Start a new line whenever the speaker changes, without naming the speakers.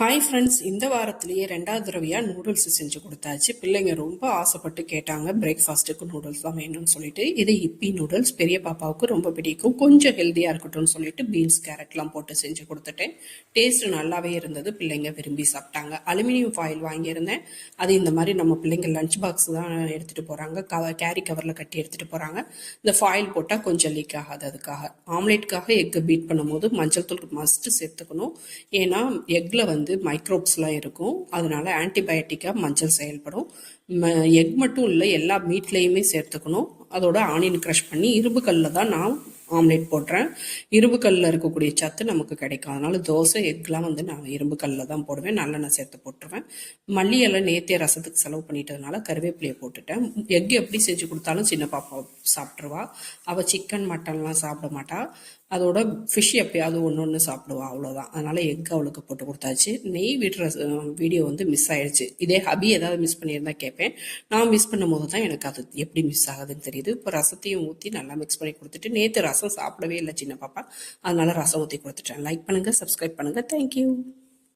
Hi friends, இந்த வாரத்திலேயே 2வது தடவையாக நூடுல்ஸ் செஞ்சு கொடுத்தாச்சு. பிள்ளைங்க ரொம்ப ஆசைப்பட்டு கேட்டாங்க, பிரேக்ஃபாஸ்ட்டுக்கு நூடுல்ஸ் தான் வேணும்னு சொல்லிட்டு. இது இப்பி நூடுல்ஸ் பெரிய பாப்பாவுக்கு ரொம்ப பிடிக்கும். கொஞ்சம் ஹெல்த்தியாக இருக்கட்டும்னு சொல்லிட்டு பீன்ஸ் கேரட்லாம் போட்டு செஞ்சு கொடுத்துட்டேன். டேஸ்ட் நல்லாவே இருந்தது, பிள்ளைங்க விரும்பி சாப்பிட்டாங்க. அலுமினியம் ஃபாயில் வாங்கியிருந்தேன். அது இந்த மாதிரி நம்ம பிள்ளைங்க லஞ்ச் பாக்ஸ் தான் எடுத்துகிட்டு போகிறாங்க, கேரி கவரில் கட்டி எடுத்துகிட்டு போகிறாங்க. இந்த ஃபாயில் போட்டால் கொஞ்சம் லீக் ஆகாது. அதுக்காக ஆம்லேட்டுக்காக எக்கு பீட் பண்ணும்போது மஞ்சள் தூள் மஸ்ட்டு சேர்த்துக்கணும். ஏன்னா எக்கில் மைக்ரோப்ஸ்லாம் இருக்கும், அதனால ஆன்டிபயோட்டிக்காக மஞ்சள் செயல்படும். எக் மட்டும் இல்லை, எல்லா மீட்லேயுமே சேர்த்துக்கணும். அதோட ஆனியன் க்ரஷ் பண்ணி இரும்பு கல்லில் தான் நான் ஆம்லேட் போடுறேன். இரும்பு கல்லில் இருக்கக்கூடிய சத்து நமக்கு கிடைக்கும். அதனால தோசை எக்லாம் நான் இரும்பு கல்லில் தான் போடுவேன். நல்லெண்ணெய் சேர்த்து போட்டுருவேன். மல்லி எல்லாம் நேத்திய ரசத்துக்கு செலவு பண்ணிட்டதுனால கருவேப்பிலையை போட்டுட்டேன். எக் எப்படி செஞ்சு கொடுத்தாலும் சின்ன பாப்பா சாப்பிட்ருவா. அவள் சிக்கன் மட்டன்லாம் சாப்பிட மாட்டா. அதோட ஃபிஷ் எப்பயாவது ஒன்று சாப்பிடுவா, அவ்வளோதான். அதனால் எக் அவளுக்கு போட்டு கொடுத்தாச்சு. நெய் விடுற வீடியோ மிஸ் ஆயிடுச்சு. இதே ஹபி ஏதாவது மிஸ் பண்ணியிருந்தா கேட்பேன். நான் மிஸ் பண்ணும் போது தான் எனக்கு அது எப்படி மிஸ் ஆகுதுன்னு தெரியுது. இப்போ ரசத்தையும் ஊற்றி நல்லா மிக்ஸ் பண்ணி கொடுத்துட்டு, நேற்று ரசம் சாப்பிடவே இல்லை சின்ன பாப்பா, அதனால ரசம் ஊற்றி கொடுத்துட்டேன். லைக் பண்ணுங்கள், சப்ஸ்கிரைப் பண்ணுங்கள். தேங்க்யூ.